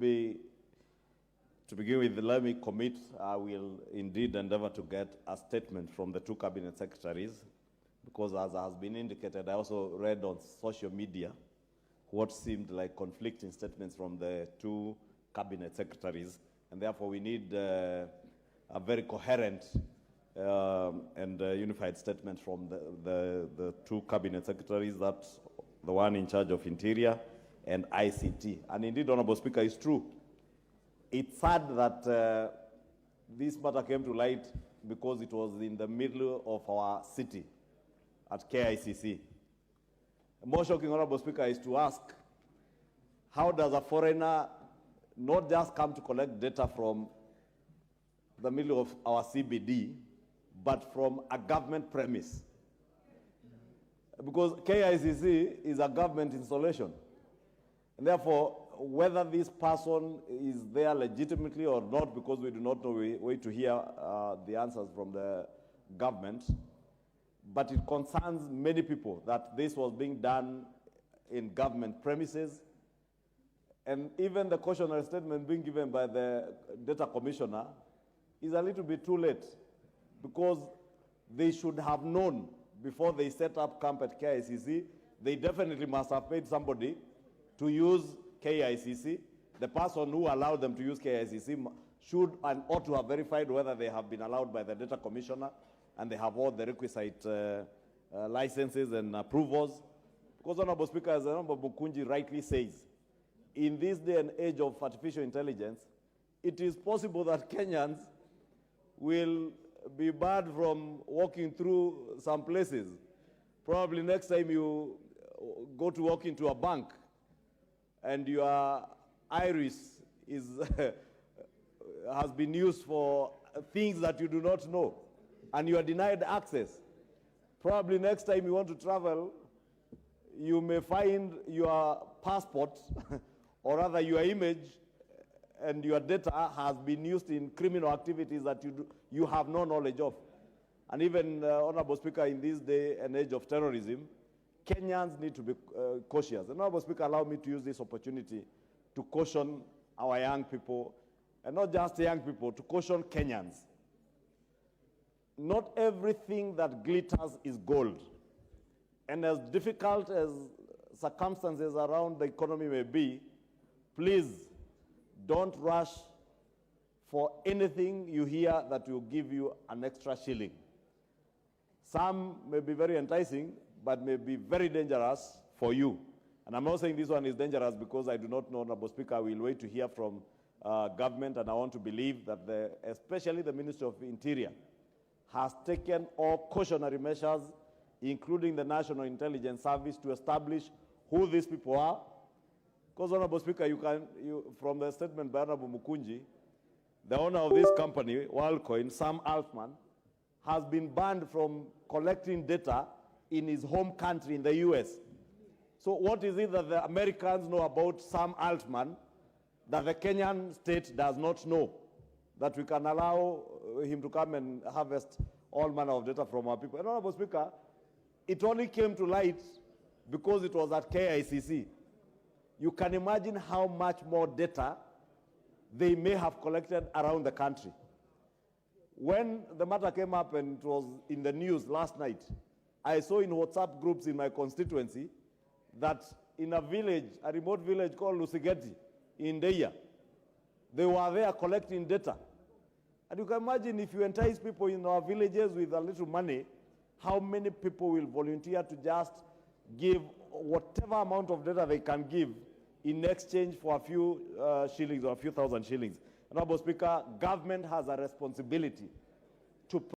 to begin with, let me commit, I will indeed endeavor to get a statement from the two cabinet secretaries, because as has been indicated, I also read on social media what seemed like conflicting statements from the two cabinet secretaries, and therefore we need a very coherent and unified statement from the two cabinet secretaries, that's the one in charge of Interior and ICT. And indeed, Honorable Speaker, it's true. It's sad that this matter came to light because it was in the middle of our city at KICC. More shocking, Honorable Speaker, is to ask, how does a foreigner not just come to collect data from the middle of our CBD, but from a government premise? Because KICC is a government installation. And therefore, whether this person is there legitimately or not, because we do not know, we wait to hear the answers from the government. But it concerns many people that this was being done in government premises. And even the cautionary statement being given by the data commissioner is a little bit too late, because they should have known before they set up camp at KICC. They definitely must have paid somebody to use KICC. The person who allowed them to use KICC should and ought to have verified whether they have been allowed by the data commissioner and they have all the requisite licenses and approvals. Because, Honorable Speaker, as Honorable Mukunji rightly says, in this day and age of artificial intelligence, it is possible that Kenyans will be barred from walking through some places. Probably next time you go to walk into a bank and your iris is has been used for things that you do not know, and you are denied access. Probably next time you want to travel, you may find your passport, or rather your image and your data has been used in criminal activities that you have no knowledge of. And even, Honorable Speaker, in this day and age of terrorism, Kenyans need to be cautious. And Honorable Speaker, allow me to use this opportunity to caution our young people, and not just young people, to caution Kenyans. Not everything that glitters is gold. And as difficult as circumstances around the economy may be, please don't rush for anything you hear that will give you an extra shilling. Some may be very enticing, but may be very dangerous for you. And I'm not saying this one is dangerous because I do not know, Honorable Speaker. I will wait to hear from government, and I want to believe that especially the Ministry of Interior has taken all cautionary measures, including the National Intelligence Service, to establish who these people are. Because, Honorable Speaker, from the statement by Honorable Mukunji, the owner of this company, WorldCoin, Sam Altman, has been banned from collecting data in his home country in the US. So what is it that the Americans know about Sam Altman that the Kenyan state does not know, that we can allow him to come and harvest all manner of data from our people? And, Honorable Speaker, it only came to light because it was at KICC. You can imagine how much more data they may have collected around the country. When the matter came up and it was in the news last night, I saw in WhatsApp groups in my constituency that in a village, a remote village called Lusigeti in Deya, they were there collecting data. And you can imagine, if you entice people in our villages with a little money, how many people will volunteer to just give whatever amount of data they can give in exchange for a few shillings or a few thousand shillings. Honorable Speaker, government has a responsibility to